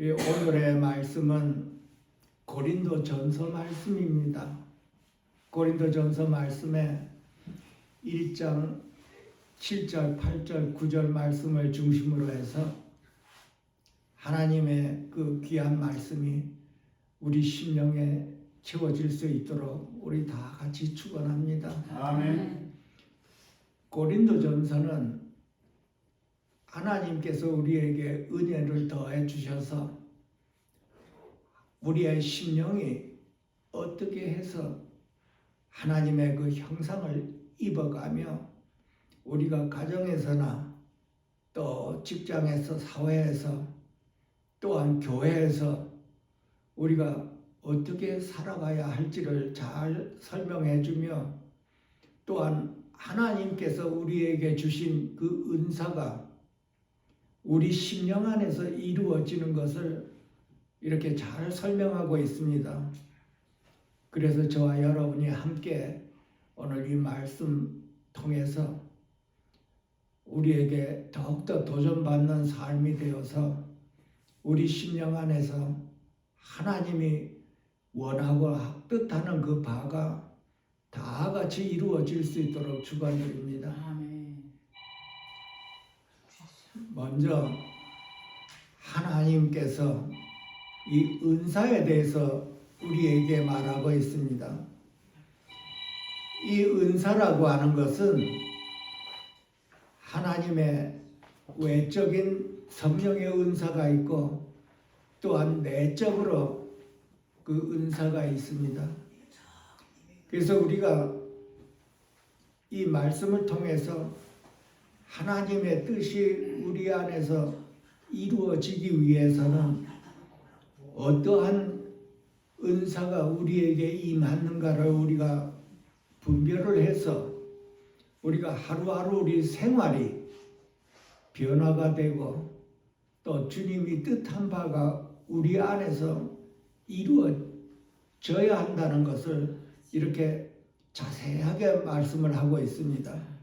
오늘의 말씀은 고린도전서 말씀입니다. 고린도전서 말씀에 1장 7절, 8절, 9절 말씀을 중심으로 해서 하나님의 그 귀한 말씀이 우리 심령에 채워질 수 있도록 우리 다 같이 축원합니다. 아멘. 고린도전서는 하나님께서 우리에게 은혜를 더해 주셔서 우리의 심령이 어떻게 해서 하나님의 그 형상을 입어가며 우리가 가정에서나 또 직장에서, 사회에서, 또한 교회에서 우리가 어떻게 살아가야 할지를 잘 설명해 주며, 또한 하나님께서 우리에게 주신 그 은사가 우리 심령 안에서 이루어지는 것을 이렇게 잘 설명하고 있습니다. 그래서 저와 여러분이 함께 오늘 이 말씀 통해서 우리에게 더욱더 도전받는 삶이 되어서 우리 심령 안에서 하나님이 원하고 뜻하는 그 바가 다 같이 이루어질 수 있도록 축원드립니다. 아멘. 먼저 하나님께서 이 은사에 대해서 우리에게 말하고 있습니다. 이 은사라고 하는 것은 하나님의 외적인 성령의 은사가 있고 또한 내적으로 그 은사가 있습니다. 그래서 우리가 이 말씀을 통해서 하나님의 뜻이 우리 안에서 이루어지기 위해서는 어떠한 은사가 우리에게 임하는가를 우리가 분별을 해서 우리가 하루하루 우리 생활이 변화가 되고 또 주님이 뜻한 바가 우리 안에서 이루어져야 한다는 것을 이렇게 자세하게 말씀을 하고 있습니다.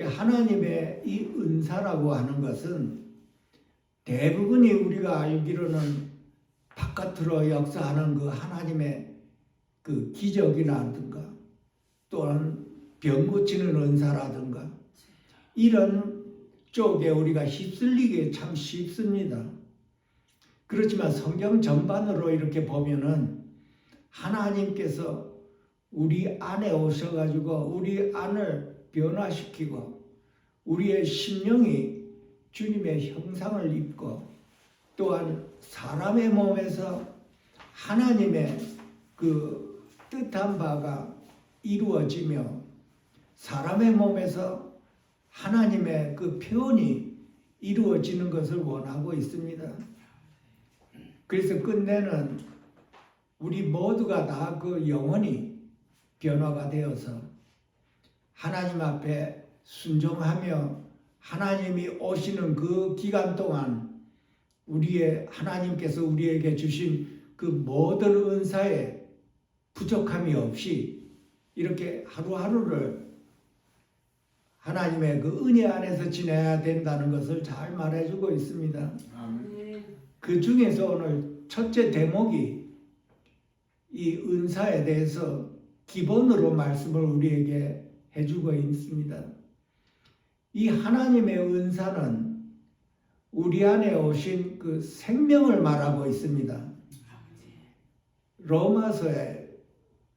하나님의 이 은사라고 하는 것은 대부분이 우리가 알기로는 바깥으로 역사하는 그 하나님의 그 기적이라든가 또한 병 고치는 은사라든가 이런 쪽에 우리가 휩쓸리기 참 쉽습니다. 그렇지만 성경 전반으로 이렇게 보면은 하나님께서 우리 안에 오셔가지고 우리 안을 변화시키고 우리의 심령이 주님의 형상을 입고 또한 사람의 몸에서 하나님의 그 뜻한 바가 이루어지며 사람의 몸에서 하나님의 그 표현이 이루어지는 것을 원하고 있습니다. 그래서 끝내는 우리 모두가 다 그 영혼이 변화가 되어서 하나님 앞에 순종하며 하나님이 오시는 그 기간 동안 우리의 하나님께서 우리에게 주신 그 모든 은사에 부족함이 없이 이렇게 하루하루를 하나님의 그 은혜 안에서 지내야 된다는 것을 잘 말해주고 있습니다. 그 중에서 오늘 첫째 대목이 이 은사에 대해서 기본으로 말씀을 우리에게 해주고 있습니다. 이 하나님의 은사는 우리 안에 오신 그 생명을 말하고 있습니다. 로마서의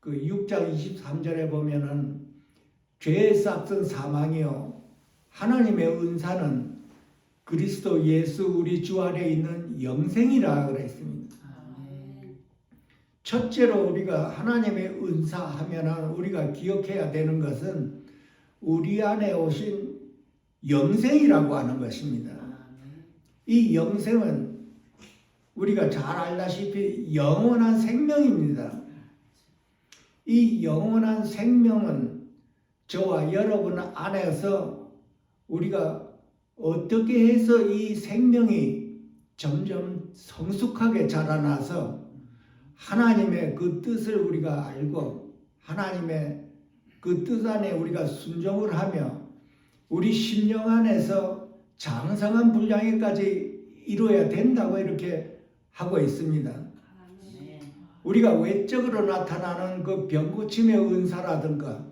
그 6장 23절에 보면은 죄의 싹은 사망이요 하나님의 은사는 그리스도 예수 우리 주 안에 있는 영생이라 그랬습니다. 첫째로 우리가 하나님의 은사 하면은 우리가 기억해야 되는 것은 우리 안에 오신 영생이라고 하는 것입니다. 이 영생은 우리가 잘 알다시피 영원한 생명입니다. 이 영원한 생명은 저와 여러분 안에서 우리가 어떻게 해서 이 생명이 점점 성숙하게 자라나서 하나님의 그 뜻을 우리가 알고 하나님의 그 뜻 안에 우리가 순종을 하며 우리 심령 안에서 장성한 분량에까지 이루어야 된다고 이렇게 하고 있습니다. 우리가 외적으로 나타나는 그 병고침의 은사라든가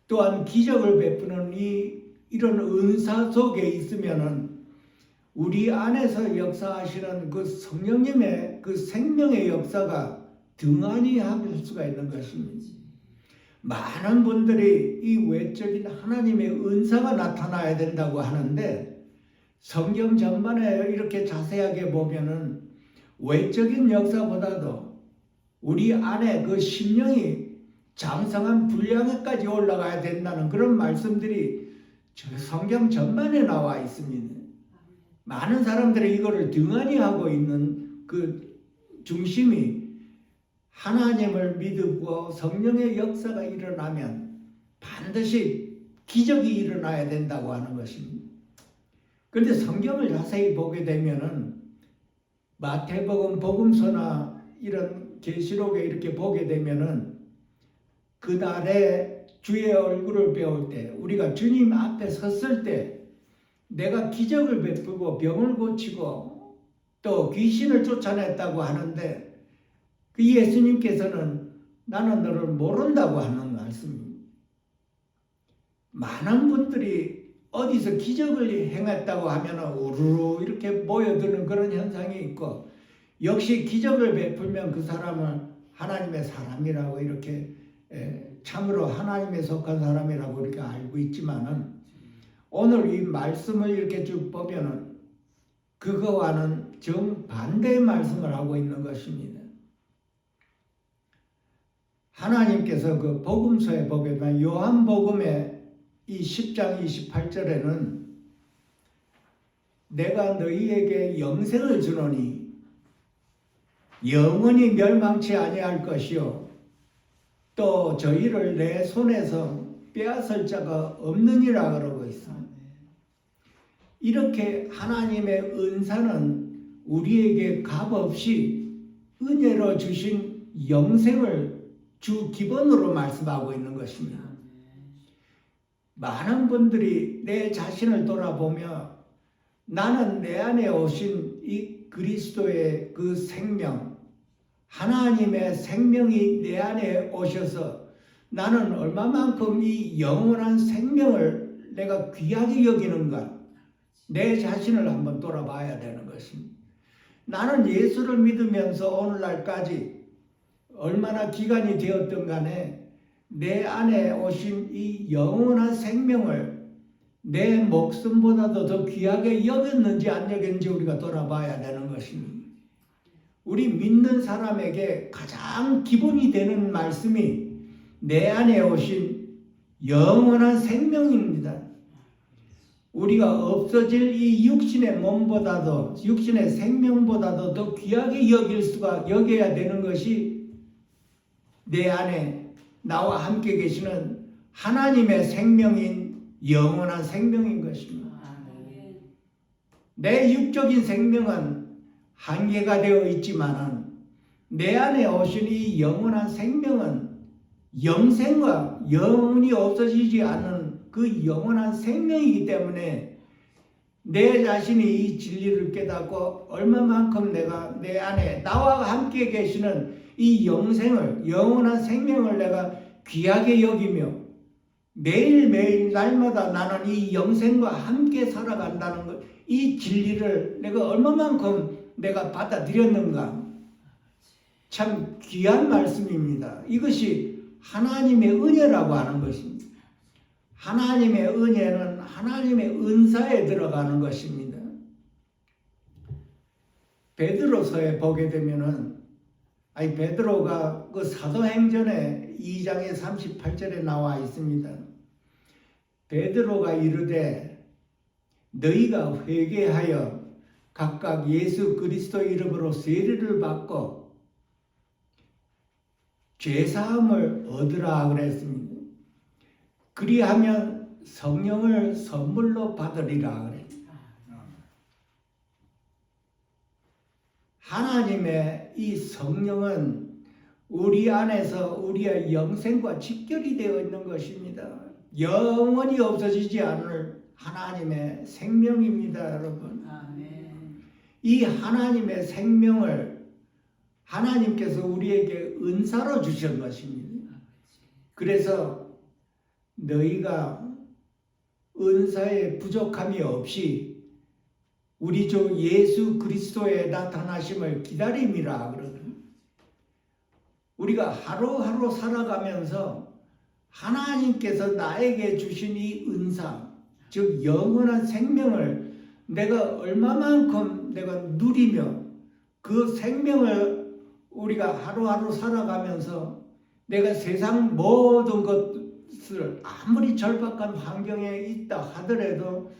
또한 기적을 베푸는 이런 은사 속에 있으면은 우리 안에서 역사하시는 그 성령님의 그 생명의 역사가 등한히 할 수가 있는 것입니다. 많은 분들이 이 외적인 하나님의 은사가 나타나야 된다고 하는데 성경 전반에 이렇게 자세하게 보면은 외적인 역사보다도 우리 안에 그 심령이 장성한 분량에까지 올라가야 된다는 그런 말씀들이 성경 전반에 나와 있습니다. 많은 사람들이 이거를 등한히 하고 있는 그 중심이 하나님을 믿고 성령의 역사가 일어나면 반드시 기적이 일어나야 된다고 하는 것입니다. 그런데 성경을 자세히 보게 되면은 마태복음, 복음서나 이런 계시록에 이렇게 보게 되면은 그날에 주의 얼굴을 배울 때 우리가 주님 앞에 섰을 때 내가 기적을 베푸고 병을 고치고 또 귀신을 쫓아냈다고 하는데 그 예수님께서는 나는 너를 모른다고 하는 말씀입니다. 많은 분들이 어디서 기적을 행했다고 하면 우르르 이렇게 모여드는 그런 현상이 있고 역시 기적을 베풀면 그 사람을 하나님의 사람이라고 이렇게 참으로 하나님에 속한 사람이라고 이렇게 알고 있지만은 오늘 이 말씀을 이렇게 쭉 보면은 그거와는 정반대의 말씀을 하고 있는 것입니다. 하나님께서 그 복음서에 보게 되면 요한복음의 이 10장 28절에는 내가 너희에게 영생을 주노니 영원히 멸망치 아니할 것이요 또 저희를 내 손에서 빼앗을 자가 없느니라 그러고 있습니다. 이렇게 하나님의 은사는 우리에게 값없이 은혜로 주신 영생을 주 기본으로 말씀하고 있는 것입니다. 많은 분들이 내 자신을 돌아보며 나는 내 안에 오신 이 그리스도의 그 생명, 하나님의 생명이 내 안에 오셔서 나는 얼마만큼 이 영원한 생명을 내가 귀하게 여기는가 내 자신을 한번 돌아봐야 되는 것입니다. 나는 예수를 믿으면서 오늘날까지 얼마나 기간이 되었든 간에 내 안에 오신 이 영원한 생명을 내 목숨보다도 더 귀하게 여겼는지 안 여겼는지 우리가 돌아봐야 되는 것입니다. 우리 믿는 사람에게 가장 기본이 되는 말씀이 내 안에 오신 영원한 생명입니다. 우리가 없어질 이 육신의 몸보다도 육신의 생명보다도 더 귀하게 여겨야 되는 것이 내 안에 나와 함께 계시는 하나님의 생명인 영원한 생명인 것입니다. 내 육적인 생명은 한계가 되어 있지만 내 안에 오신 이 영원한 생명은 영생과 영원히 없어지지 않는 그 영원한 생명이기 때문에 내 자신이 이 진리를 깨닫고 얼마만큼 내가 내 안에 나와 함께 계시는 이 영생을 영원한 생명을 내가 귀하게 여기며 매일매일 날마다 나는 이 영생과 함께 살아간다는 것, 이 진리를 내가 얼마만큼 내가 받아들였는가. 참 귀한 말씀입니다. 이것이 하나님의 은혜라고 하는 것입니다. 하나님의 은혜는 하나님의 은사에 들어가는 것입니다. 베드로서에 보게 되면은 베드로가 그 사도행전에 2장의 38절에 나와 있습니다. 베드로가 이르되 너희가 회개하여 각각 예수 그리스도 이름으로 세례를 받고 죄사함을 얻으라 그랬습니다. 그리하면 성령을 선물로 받으리라 그랬습니다. 하나님의 이 성령은 우리 안에서 우리의 영생과 직결이 되어 있는 것입니다. 영원히 없어지지 않을 하나님의 생명입니다, 여러분. 아멘. 이 하나님의 생명을 하나님께서 우리에게 은사로 주신 것입니다. 그래서 너희가 은사의 부족함이 없이 우리 주 예수 그리스도의 나타나심을 기다림이라 그러거든요. 우리가 하루하루 살아가면서 하나님께서 나에게 주신 이 은사, 즉 영원한 생명을 내가 얼마만큼 내가 누리며 그 생명을 우리가 하루하루 살아가면서 내가 세상 모든 것을 아무리 절박한 환경에 있다 하더라도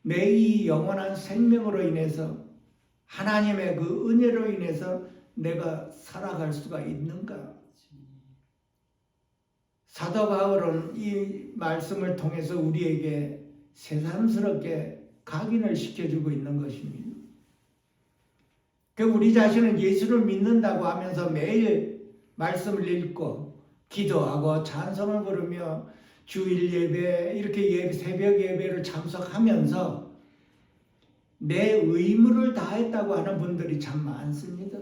내 이 영원한 생명으로 인해서 하나님의 그 은혜로 인해서 내가 살아갈 수가 있는가? 사도 바울은 이 말씀을 통해서 우리에게 새삼스럽게 각인을 시켜주고 있는 것입니다. 우리 자신은 예수를 믿는다고 하면서 매일 말씀을 읽고 기도하고 찬송을 부르며 주일 예배 이렇게 새벽 예배를 참석하면서 내 의무를 다했다고 하는 분들이 참 많습니다.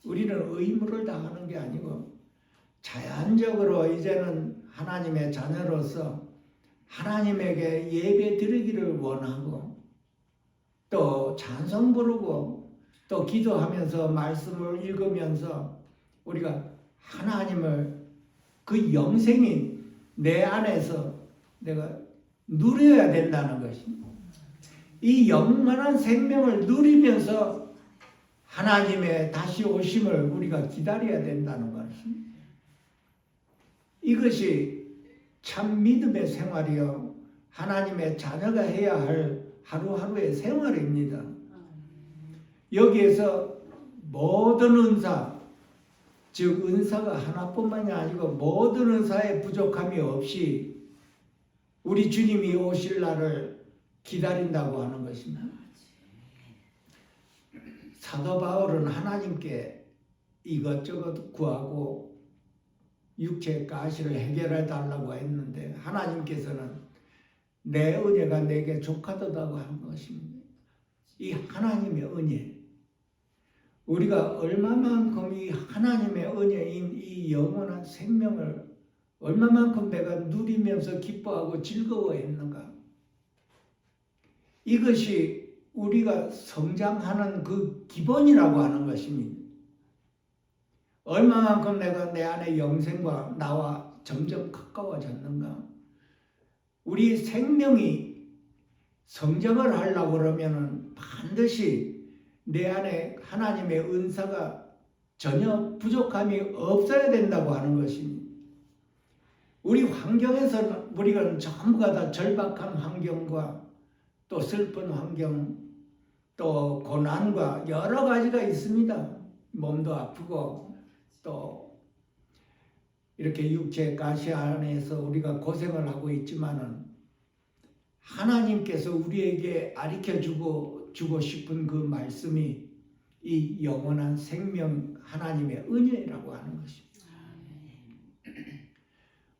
우리는 의무를 다하는 게 아니고 자연적으로 이제는 하나님의 자녀로서 하나님에게 예배 드리기를 원하고 또 찬송 부르고 또 기도하면서 말씀을 읽으면서 우리가 하나님을 그 영생이 내 안에서 내가 누려야 된다는 것입니다. 이 영원한 생명을 누리면서 하나님의 다시 오심을 우리가 기다려야 된다는 것입니다. 이것이 참 믿음의 생활이요 하나님의 자녀가 해야 할 하루하루의 생활입니다. 여기에서 모든 은사, 즉 은사가 하나뿐만이 아니고 모든 은사에 부족함이 없이 우리 주님이 오실 날을 기다린다고 하는 것입니다. 사도 바울은 하나님께 이것저것 구하고 육체의 가시를 해결해 달라고 했는데 하나님께서는 내 은혜가 내게 족하도다고 한 것입니다. 이 하나님의 은혜, 우리가 얼마만큼 이 하나님의 은혜인 이 영원한 생명을 얼마만큼 내가 누리면서 기뻐하고 즐거워했는가? 이것이 우리가 성장하는 그 기본이라고 하는 것입니다. 얼마만큼 내가 내 안에 영생과 나와 점점 가까워졌는가? 우리 생명이 성장을 하려고 그러면은 반드시 내 안에 하나님의 은사가 전혀 부족함이 없어야 된다고 하는 것입니다. 우리 환경에서는 우리가 전부가 다 절박한 환경과 또 슬픈 환경, 또 고난과 여러 가지가 있습니다. 몸도 아프고 또 이렇게 육체 가시 안에서 우리가 고생을 하고 있지만은 하나님께서 우리에게 가르쳐주고 싶은 그 말씀이 이 영원한 생명 하나님의 은혜라고 하는 것입니다.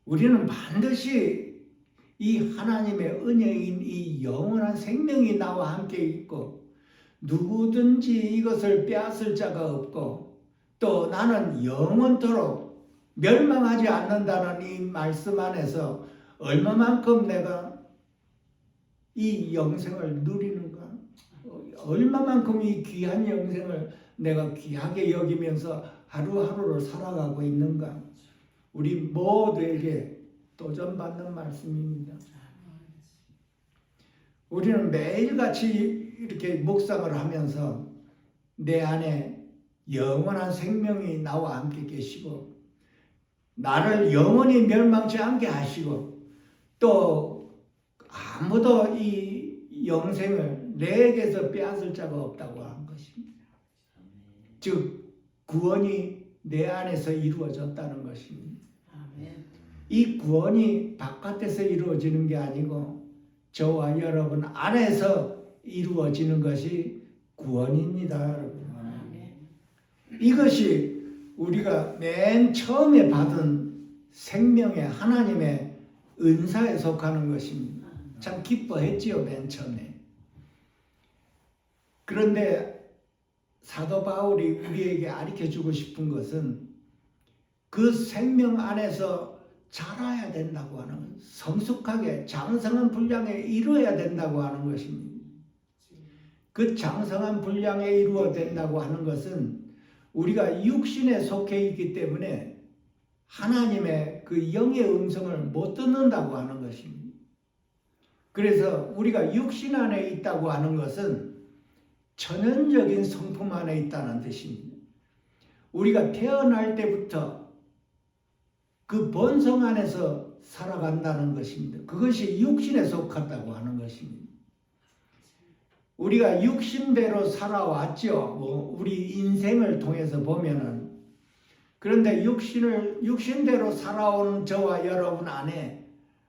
우리는 반드시 이 하나님의 은혜인 이 영원한 생명이 나와 함께 있고 누구든지 이것을 빼앗을 자가 없고 또 나는 영원토록 멸망하지 않는다는 이 말씀 안에서 얼마만큼 내가 이 영생을 누리는가? 얼마만큼 이 귀한 영생을 내가 귀하게 여기면서 하루하루를 살아가고 있는가? 우리 모두에게 도전받는 말씀입니다. 우리는 매일같이 이렇게 묵상을 하면서 내 안에 영원한 생명이 나와 함께 계시고 나를 영원히 멸망치 않게 하시고 또 아무도 이 영생을 내게서 빼앗을 자가 없다고 한 것입니다. 즉 구원이 내 안에서 이루어졌다는 것입니다. 이 구원이 바깥에서 이루어지는 게 아니고 저와 여러분 안에서 이루어지는 것이 구원입니다. 여러분. 이것이 우리가 맨 처음에 받은 생명의 하나님의 은사에 속하는 것입니다. 참 기뻐했지요, 맨 처음에. 그런데 사도 바울이 우리에게 가르쳐주고 싶은 것은 그 생명 안에서 자라야 된다고 하는 것, 성숙하게 장성한 분량에 이루어야 된다고 하는 것입니다. 그 장성한 분량에 이루어야 된다고 하는 것은 우리가 육신에 속해 있기 때문에 하나님의 그 영의 음성을 못 듣는다고 하는 것입니다. 그래서 우리가 육신 안에 있다고 하는 것은 천연적인 성품 안에 있다는 뜻입니다. 우리가 태어날 때부터 그 본성 안에서 살아간다는 것입니다. 그것이 육신에 속한다고 하는 것입니다. 우리가 육신대로 살아왔죠. 우리 인생을 통해서 보면은. 그런데 육신대로 살아오는 저와 여러분 안에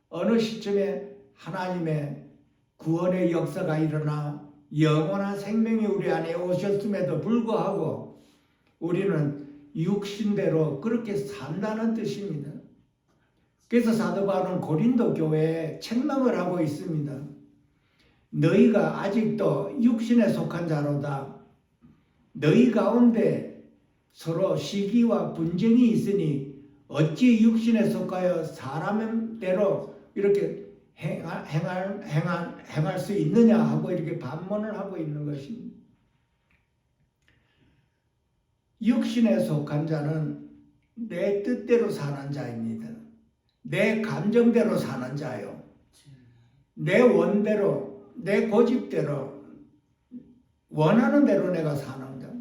어느 시점에 하나님의 구원의 역사가 일어나 영원한 생명이 우리 안에 오셨음에도 불구하고 우리는 육신대로 그렇게 산다는 뜻입니다. 그래서 사도 바울은 고린도 교회에 책망을 하고 있습니다. 너희가 아직도 육신에 속한 자로다. 너희 가운데 서로 시기와 분쟁이 있으니 어찌 육신에 속하여 사람대로 이렇게 행할 수 있느냐 하고 이렇게 반문을 하고 있는 것입니다. 육신에 속한 자는 내 뜻대로 사는 자입니다. 내 감정대로 사는 자요. 내 원대로, 내 고집대로, 원하는 대로 내가 사는 자.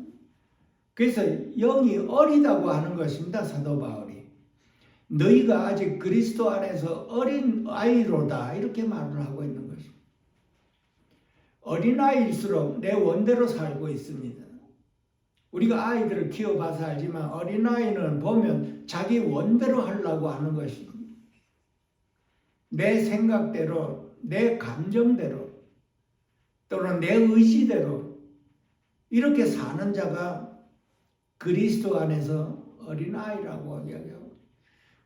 그래서 영이 어리다고 하는 것입니다. 사도 바울이. 너희가 아직 그리스도 안에서 어린 아이로다 이렇게 말을 하고 있는 것입니다. 어린아이일수록 내 원대로 살고 있습니다. 우리가 아이들을 키워봐서 알지만 어린아이는 보면 자기 원대로 하려고 하는 것입니다. 내 생각대로, 내 감정대로 또는 내 의지대로 이렇게 사는 자가 그리스도 안에서 어린아이라고 이야기하고,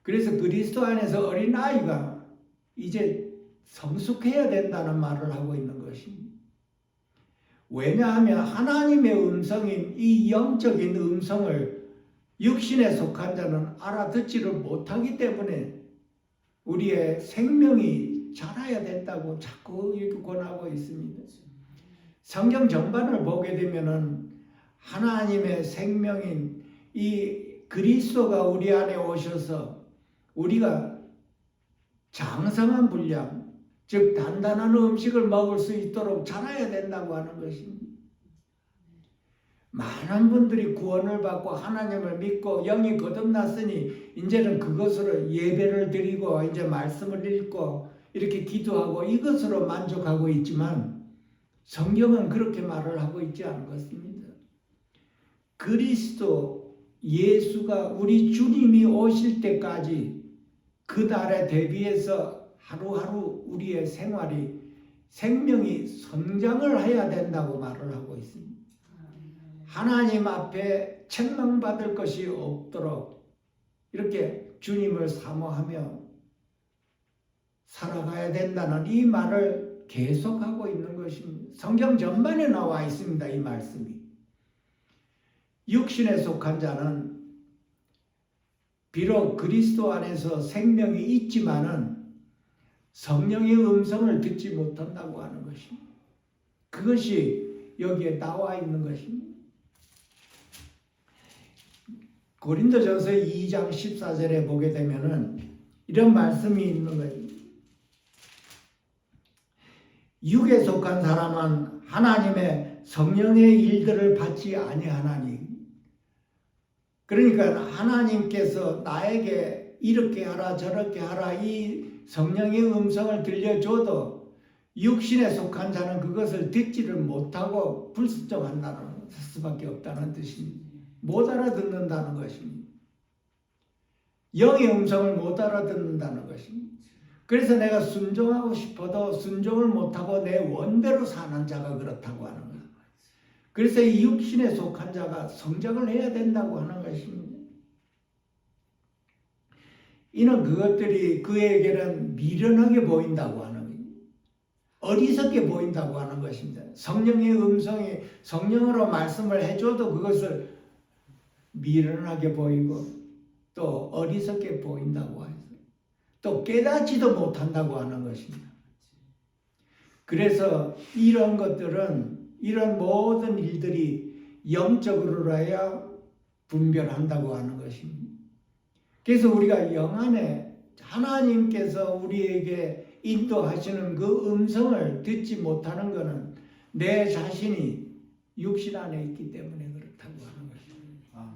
그래서 그리스도 안에서 어린아이가 이제 성숙해야 된다는 말을 하고 있는 것입니다. 왜냐하면 하나님의 음성인 이 영적인 음성을 육신에 속한 자는 알아듣지를 못하기 때문에 우리의 생명이 자라야 된다고 자꾸 이렇게 권하고 있습니다. 성경 전반을 보게 되면은 하나님의 생명인 이 그리스도가 우리 안에 오셔서 우리가 장성한 분량, 즉 단단한 음식을 먹을 수 있도록 자라야 된다고 하는 것입니다. 많은 분들이 구원을 받고 하나님을 믿고 영이 거듭났으니 이제는 그것으로 예배를 드리고 이제 말씀을 읽고 이렇게 기도하고 이것으로 만족하고 있지만 성경은 그렇게 말을 하고 있지 않은 것입니다. 그리스도 예수가 우리 주님이 오실 때까지 그 날에 대비해서 하루하루 우리의 생명이 성장을 해야 된다고 말을 하고 있습니다. 하나님 앞에 책망받을 것이 없도록 이렇게 주님을 사모하며 살아가야 된다는 이 말을 계속하고 있는 것입니다. 성경 전반에 나와 있습니다. 이 말씀이. 육신에 속한 자는 비록 그리스도 안에서 생명이 있지만은 성령의 음성을 듣지 못한다고 하는 것입니다. 그것이 여기에 나와 있는 것입니다. 고린도전서 2장 14절에 보게 되면은 이런 말씀이 있는 거예요. 육에 속한 사람은 하나님의 성령의 일들을 받지 아니하나니. 그러니까 하나님께서 나에게 이렇게 하라 저렇게 하라 이 성령의 음성을 들려줘도 육신에 속한 자는 그것을 듣지를 못하고 불순종한다는 수밖에 없다는 뜻입니다. 못 알아듣는다는 것입니다. 영의 음성을 못 알아듣는다는 것입니다. 그래서 내가 순종하고 싶어도 순종을 못하고 내 원대로 사는 자가 그렇다고 하는 거예요. 그래서 이 육신에 속한 자가 성장을 해야 된다고 하는 것입니다. 이는 그것들이 그에게는 미련하게 보인다고 하는 거예요. 어리석게 보인다고 하는 것입니다. 성령의 음성이 성령으로 말씀을 해줘도 그것을 미련하게 보이고 또 어리석게 보인다고 해서 또 깨닫지도 못한다고 하는 것입니다. 그래서 이런 것들은 이런 모든 일들이 영적으로라야 분별한다고 하는 것입니다. 그래서 우리가 영안에 하나님께서 우리에게 인도하시는 그 음성을 듣지 못하는 것은 내 자신이 육신 안에 있기 때문에 그렇다고 하는 것입니다.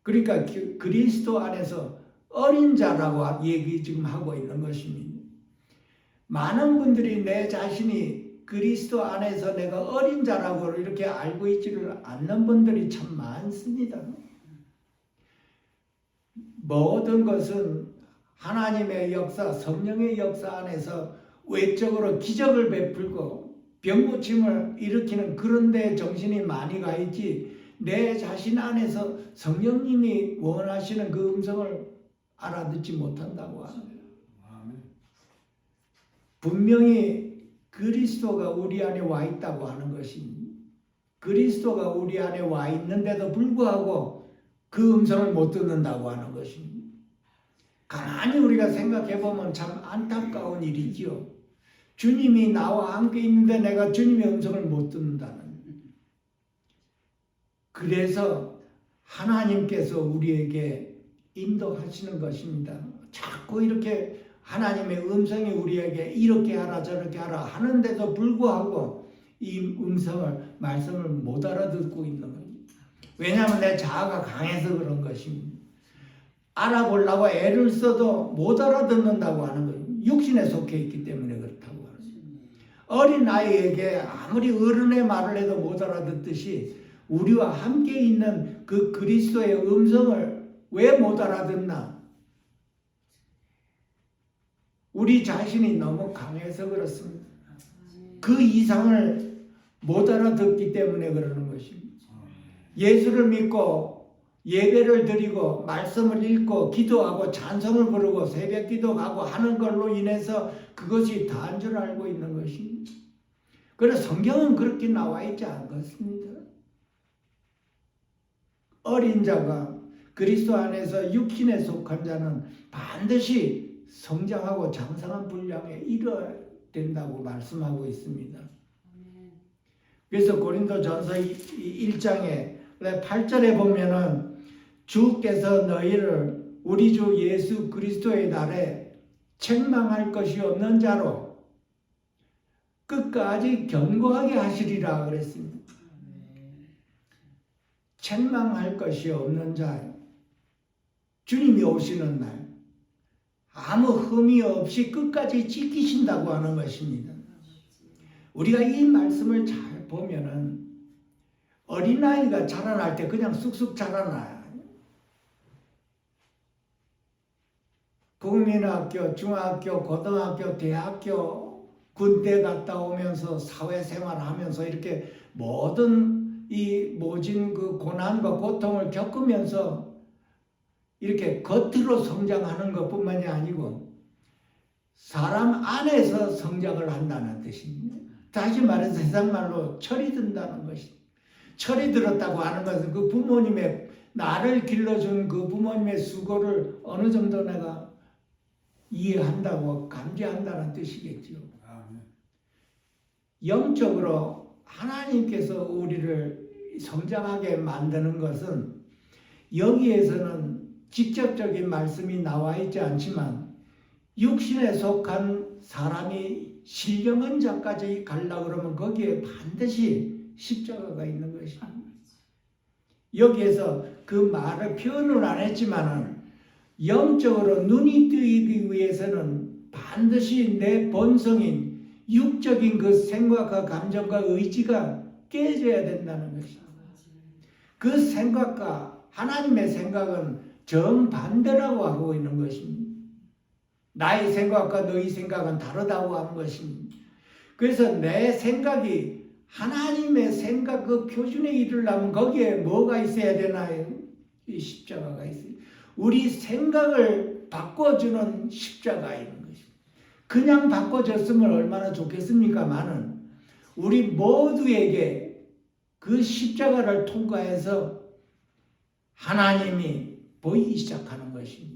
그러니까 그리스도 안에서 어린 자라고 얘기 지금 하고 있는 것입니다. 많은 분들이 내 자신이 그리스도 안에서 내가 어린 자라고 이렇게 알고 있지를 않는 분들이 참 많습니다. 모든 것은 하나님의 역사, 성령의 역사 안에서 외적으로 기적을 베풀고 병고침을 일으키는 그런 데 정신이 많이 가 있지 내 자신 안에서 성령님이 원하시는 그 음성을 알아듣지 못한다고 합니다. 분명히 그리스도가 우리 안에 와 있다고 하는 것입니다. 그리스도가 우리 안에 와 있는데도 불구하고 그 음성을 못 듣는다고 하는 것입니다. 가만히 우리가 생각해 보면 참 안타까운 일이지요. 주님이 나와 함께 있는데 내가 주님의 음성을 못 듣는다는. 그래서 하나님께서 우리에게 인도하시는 것입니다. 자꾸 이렇게 하나님의 음성이 우리에게 이렇게 하라 저렇게 하라 하는데도 불구하고 이 음성을 말씀을 못 알아듣고 있는 거예요. 왜냐하면 내 자아가 강해서 그런 것입니다. 알아보려고 애를 써도 못 알아듣는다고 하는 거예요. 육신에 속해 있기 때문에 그렇다고 하는 거예요. 어린 아이에게 아무리 어른의 말을 해도 못 알아듣듯이 우리와 함께 있는 그 그리스도의 음성을 왜 못 알아듣나? 우리 자신이 너무 강해서 그렇습니다. 그 이상을 못 알아듣기 때문에 그러는 것입니다. 예수를 믿고 예배를 드리고 말씀을 읽고 기도하고 찬송을 부르고 새벽 기도하고 하는 걸로 인해서 그것이 다인 줄 알고 있는 것입니다. 그래서 성경은 그렇게 나와 있지 않습니다. 어린 자가 그리스도 안에서 육신에 속한 자는 반드시 성장하고 장성한 분량에 이르러야 된다고 말씀하고 있습니다. 그래서 고린도전서 1장에 8절에 보면은 주께서 너희를 우리 주 예수 그리스도의 날에 책망할 것이 없는 자로 끝까지 견고하게 하시리라 그랬습니다. 책망할 것이 없는 자, 주님이 오시는 날 아무 흠이 없이 끝까지 지키신다고 하는 것입니다. 우리가 이 말씀을 잘 보면은 어린아이가 자라날 때 그냥 쑥쑥 자라나요. 국민학교, 중학교, 고등학교, 대학교, 군대 갔다 오면서 사회생활 하면서 이렇게 모든 이 모진 그 고난과 고통을 겪으면서 이렇게 겉으로 성장하는 것뿐만이 아니고 사람 안에서 성장을 한다는 뜻입니다. 다시 말해서 세상 말로 철이 든다는 것입니다. 철이 들었다고 하는 것은 그 부모님의 나를 길러준 그 부모님의 수고를 어느 정도 내가 이해한다고 감지한다는 뜻이겠죠. 영적으로 하나님께서 우리를 성장하게 만드는 것은 여기에서는 직접적인 말씀이 나와 있지 않지만 육신에 속한 사람이 신령한 자까지 가려고 그러면 거기에 반드시 십자가가 있는 것입니다. 여기에서 그 말을 표현을 안 했지만은 영적으로 눈이 뜨이기 위해서는 반드시 내 본성인 육적인 그 생각과 감정과 의지가 깨져야 된다는 것입니다. 그 생각과 하나님의 생각은 정반대라고 하고 있는 것입니다. 나의 생각과 너의 생각은 다르다고 하는 것입니다. 그래서 내 생각이 하나님의 생각 그 표준에 이르려면 거기에 뭐가 있어야 되나요? 이 십자가가 있어요. 우리 생각을 바꿔주는 십자가 있는 것입니다. 그냥 바꿔줬으면 얼마나 좋겠습니까마는 우리 모두에게 그 십자가를 통과해서 하나님이 보이기 시작하는 것입니다.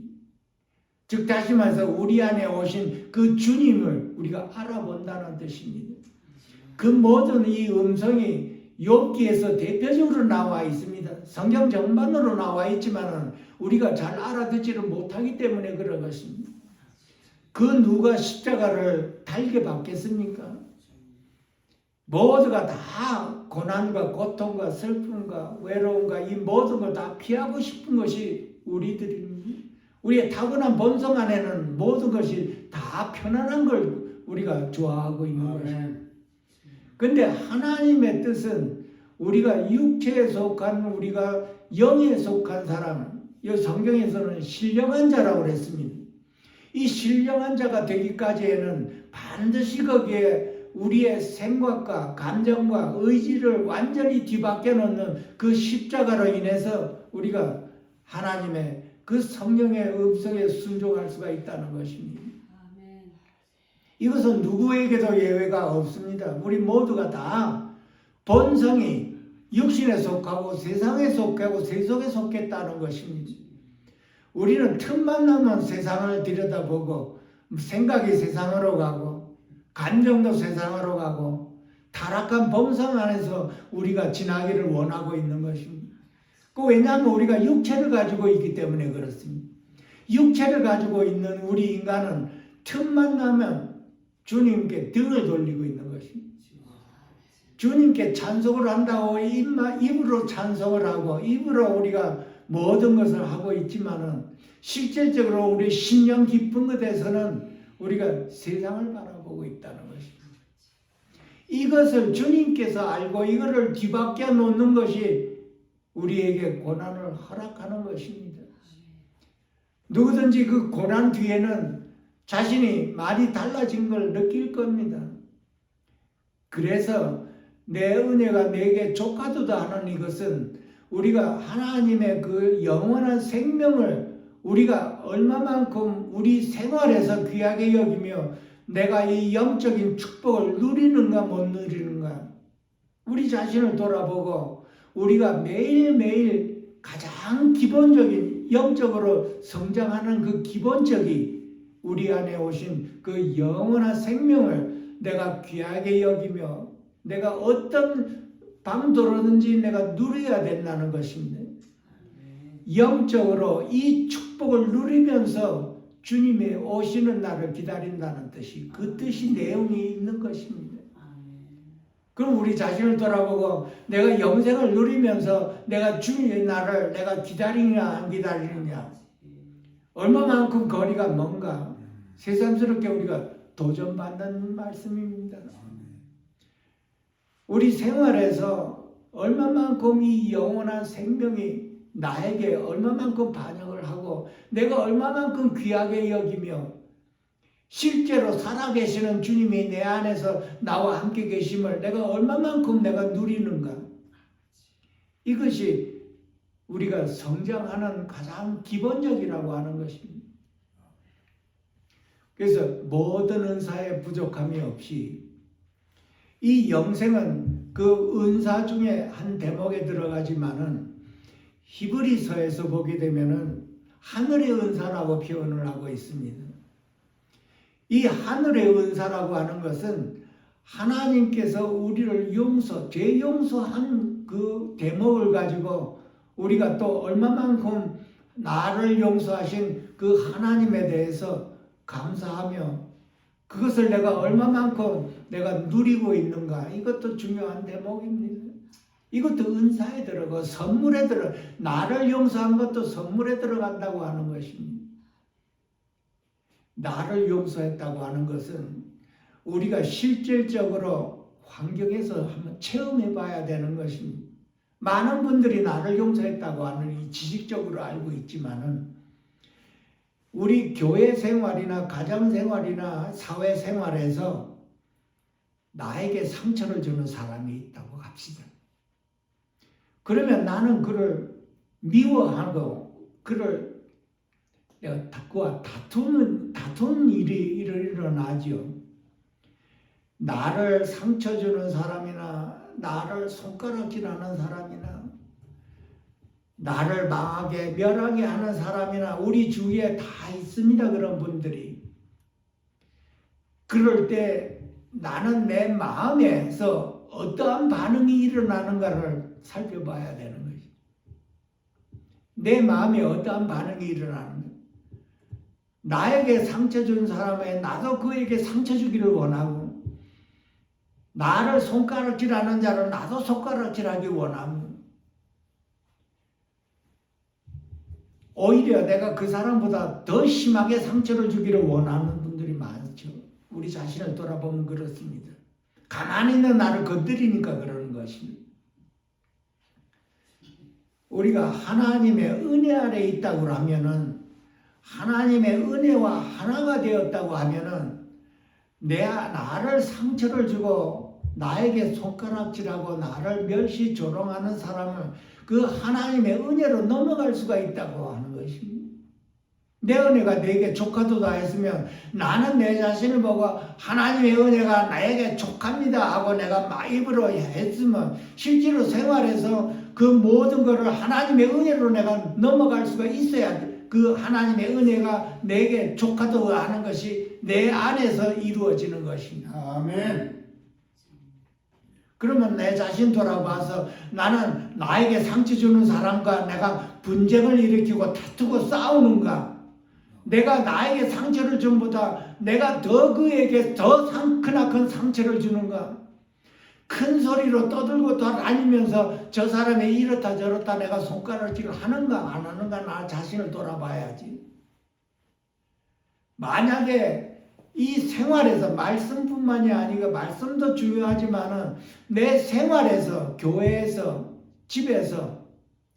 즉 다시 말해서 우리 안에 오신 그 주님을 우리가 알아본다는 뜻입니다. 그 모든 이 음성이 욥기에서 대표적으로 나와 있습니다. 성경 전반으로 나와 있지만 우리가 잘 알아듣지를 못하기 때문에 그런 것입니다. 그 누가 십자가를 달게 받겠습니까? 모두가 다 고난과 고통과 슬픔과 외로움과 이 모든 걸 다 피하고 싶은 것이 우리들입니다. 우리의 타고난 본성 안에는 모든 것이 다 편안한 걸 우리가 좋아하고 있는 것입니다. 그런데 하나님의 뜻은 우리가 육체에 속한 우리가 영에 속한 사람, 이 성경에서는 신령한 자라고 그랬습니다. 이 신령한 자가 되기까지에는 반드시 거기에 우리의 생각과 감정과 의지를 완전히 뒤바뀌어 놓는 그 십자가로 인해서 우리가 하나님의 그 성령의 음성에 순종할 수가 있다는 것입니다. 이것은 누구에게도 예외가 없습니다. 우리 모두가 다 본성이 육신에 속하고 세상에 속하고 세속에 속했다는 것입니다. 우리는 틈만 나면 세상을 들여다보고 생각이 세상으로 가고 감정도 세상으로 가고 타락한 본성 안에서 우리가 지나기를 원하고 있는 것입니다. 왜냐하면 우리가 육체를 가지고 있기 때문에 그렇습니다. 육체를 가지고 있는 우리 인간은 틈만 나면 주님께 등을 돌리고 있는 것입니다. 주님께 찬송을 한다고 입으로 찬송을 하고 입으로 우리가 모든 것을 하고 있지만은 실질적으로 우리 심령 깊은 것에서는 우리가 세상을 바라보고 있다는 것입니다. 이것을 주님께서 알고 이거를 뒤바뀌어 놓는 것이 우리에게 고난을 허락하는 것입니다. 누구든지 그 고난 뒤에는 자신이 많이 달라진 걸 느낄 겁니다. 그래서 내 은혜가 내게 족하도다 하는 이것은 우리가 하나님의 그 영원한 생명을 우리가 얼마만큼 우리 생활에서 귀하게 여기며 내가 이 영적인 축복을 누리는가 못 누리는가 우리 자신을 돌아보고 우리가 매일매일 가장 기본적인 영적으로 성장하는 그 기본적인 우리 안에 오신 그 영원한 생명을 내가 귀하게 여기며 내가 어떤 방도로든지 내가 누려야 된다는 것입니다. 영적으로 이 축복을 누리면서 주님의 오시는 날을 기다린다는 뜻이 그 뜻이 내용이 있는 것입니다. 그럼 우리 자신을 돌아보고 내가 영생을 누리면서 내가 주님의 날을 내가 기다리냐 안 기다리느냐 얼마만큼 거리가 먼가 새삼스럽게 우리가 도전받는 말씀입니다. 우리 생활에서 얼마만큼 이 영원한 생명이 나에게 얼마만큼 반영을 하고 내가 얼마만큼 귀하게 여기며 실제로 살아계시는 주님이 내 안에서 나와 함께 계심을 내가 얼마만큼 내가 누리는가 이것이 우리가 성장하는 가장 기본적이라고 하는 것입니다. 그래서 모든 은사에 부족함이 없이 이 영생은 그 은사 중에 한 대목에 들어가지만은 히브리서에서 보게 되면은 하늘의 은사라고 표현을 하고 있습니다. 이 하늘의 은사라고 하는 것은 하나님께서 우리를 죄 용서한 그 대목을 가지고 우리가 또 얼마만큼 나를 용서하신 그 하나님에 대해서 감사하며 그것을 내가 얼마만큼 내가 누리고 있는가 이것도 중요한 대목입니다. 이것도 은사에 들어가고 선물에 들어 나를 용서한 것도 선물에 들어간다고 하는 것입니다. 나를 용서했다고 하는 것은 우리가 실질적으로 환경에서 한번 체험해 봐야 되는 것입니다. 많은 분들이 나를 용서했다고 하는 지식적으로 알고 있지만은 우리 교회 생활이나 가정 생활이나 사회 생활에서 나에게 상처를 주는 사람이 있다고 합시다. 그러면 나는 그를 미워하고 그를 내가 그와 다투는 일이 일어나죠. 나를 상처 주는 사람이나 나를 손가락질하는 사람이나 나를 망하게 멸하게 하는 사람이나 우리 주위에 다 있습니다. 그런 분들이. 그럴 때 나는 내 마음에서 어떠한 반응이 일어나는가를 살펴봐야 되는 것이죠. 내 마음에 어떠한 반응이 일어나는가. 나에게 상처 준 사람에 나도 그에게 상처 주기를 원하고, 나를 손가락질하는 자를 나도 손가락질하기 원하고, 오히려 내가 그 사람보다 더 심하게 상처를 주기를 원하는 분들이 많죠. 우리 자신을 돌아보면 그렇습니다. 가만히 있는 나를 건드리니까 그러는 것입니다. 우리가 하나님의 은혜 아래 있다고 하면은, 하나님의 은혜와 하나가 되었다고 하면은, 나를 상처를 주고 나에게 손가락질하고 나를 멸시 조롱하는 사람을 그 하나님의 은혜로 넘어갈 수가 있다고 하는 것입니다. 내 은혜가 내게 조카도다 했으면 나는 내 자신을 보고 하나님의 은혜가 나에게 족합니다 하고 내가 입으로 했으면 실제로 생활에서 그 모든 것을 하나님의 은혜로 내가 넘어갈 수가 있어야 돼. 그 하나님의 은혜가 내게 족하다고 하는 것이 내 안에서 이루어지는 것입니다. 아멘. 그러면 내 자신 돌아봐서 나는 나에게 상처 주는 사람과 내가 분쟁을 일으키고 다투고 싸우는가? 내가 나에게 상처를 준 보다 내가 더 그에게 더 크나큰 상처를 주는가? 큰 소리로 떠들고 다니면서 저 사람이 이렇다 저렇다 내가 손가락질을 하는가 안 하는가 나 자신을 돌아봐야지. 만약에 이 생활에서 말씀뿐만이 아니고 말씀도 중요하지만은 내 생활에서 교회에서 집에서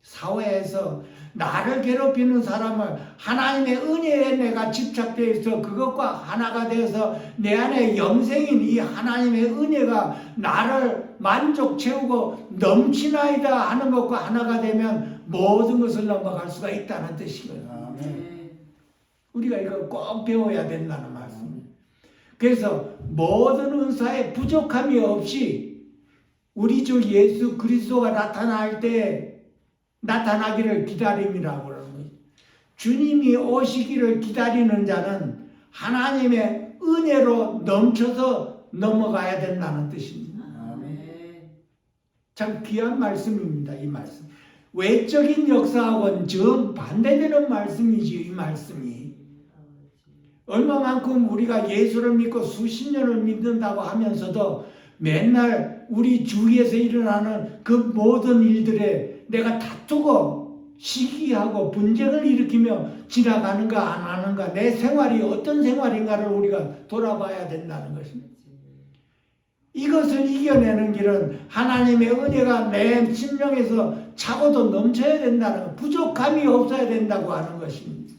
사회에서 나를 괴롭히는 사람을 하나님의 은혜에 내가 집착되어 있어 그것과 하나가 되어서 내 안에 영생인 이 하나님의 은혜가 나를 만족 채우고 넘치나이다 하는 것과 하나가 되면 모든 것을 넘어갈 수가 있다는 뜻이거든요. 우리가 이걸 꼭 배워야 된다는 말씀입니다. 그래서 모든 은사에 부족함이 없이 우리 주 예수 그리스도가 나타날 때 나타나기를 기다림이라고 그러는 거예요. 주님이 오시기를 기다리는 자는 하나님의 은혜로 넘쳐서 넘어가야 된다는 뜻입니다. 참 귀한 말씀입니다. 이 말씀. 외적인 역사하고는 정반대되는 말씀이지 이 말씀이. 얼마만큼 우리가 예수를 믿고 수십 년을 믿는다고 하면서도 맨날 우리 주위에서 일어나는 그 모든 일들에 내가 다투고 시기하고 분쟁을 일으키며 지나가는가 안 하는가 내 생활이 어떤 생활인가를 우리가 돌아봐야 된다는 것입니다. 이것을 이겨내는 길은 하나님의 은혜가 내 심령에서 차고도 넘쳐야 된다는 것, 부족함이 없어야 된다고 하는 것입니다.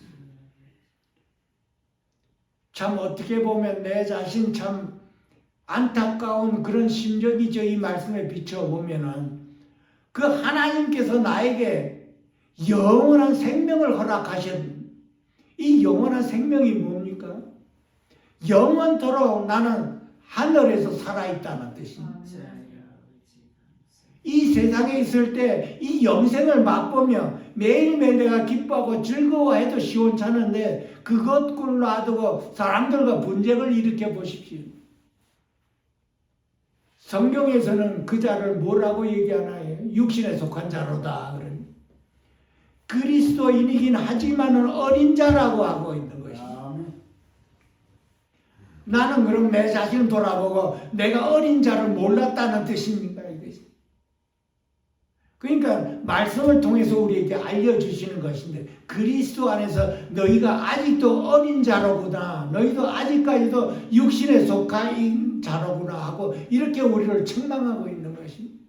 참 어떻게 보면 내 자신 참 안타까운 그런 심정이죠. 이 말씀에 비춰보면은 그 하나님께서 나에게 영원한 생명을 허락하셨. 이 영원한 생명이 뭡니까? 영원토록 나는 하늘에서 살아있다는 뜻입니다. 이 세상에 있을 때 이 영생을 맛보며 매일매일 내가 기뻐하고 즐거워해도 시원찮은데 그것을 놔두고 사람들과 분쟁을 일으켜 보십시오. 성경에서는 그 자를 뭐라고 얘기하나요? 육신에 속한 자로다. 그리스도인이긴 하지만은 어린 자라고 하고 있는 것입니다. 나는 그럼 내 자신을 돌아보고 내가 어린 자를 몰랐다는 뜻입니까? 이것이. 그러니까 말씀을 통해서 우리에게 알려주시는 것인데 그리스도 안에서 너희가 아직도 어린 자로구나. 너희도 아직까지도 육신에 속한 자로구나 하고 이렇게 우리를 책망하고 있는 것입니다.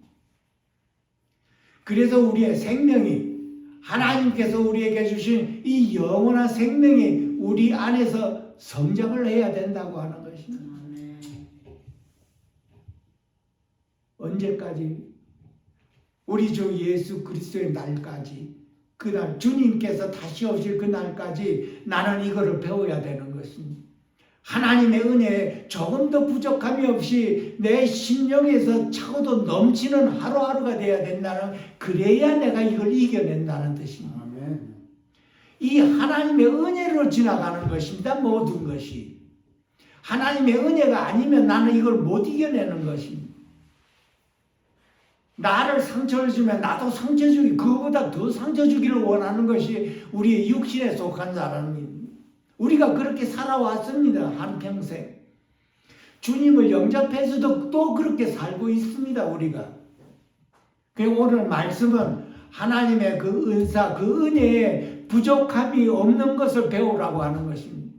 그래서 우리의 생명이 하나님께서 우리에게 주신 이 영원한 생명이 우리 안에서 성장을 해야 된다고 하는 것입니다. 언제까지? 우리 주 예수 그리스도의 날까지 그날 주님께서 다시 오실 그날까지 나는 이거를 배워야 되는 것입니다. 하나님의 은혜에 조금 더 부족함이 없이 내 심령에서 차고도 넘치는 하루하루가 돼야 된다는, 그래야 내가 이걸 이겨낸다는 뜻입니다. 아멘. 이 하나님의 은혜로 지나가는 것입니다. 모든 것이. 하나님의 은혜가 아니면 나는 이걸 못 이겨내는 것입니다. 나를 상처를 주면 나도 상처 주기, 그거보다 더 상처 주기를 원하는 것이 우리의 육신에 속한 사람입니다. 우리가 그렇게 살아왔습니다. 한평생. 주님을 영접해서도 또 그렇게 살고 있습니다. 우리가. 그리고 오늘 말씀은 하나님의 그 은사, 그 은혜에 부족함이 없는 것을 배우라고 하는 것입니다.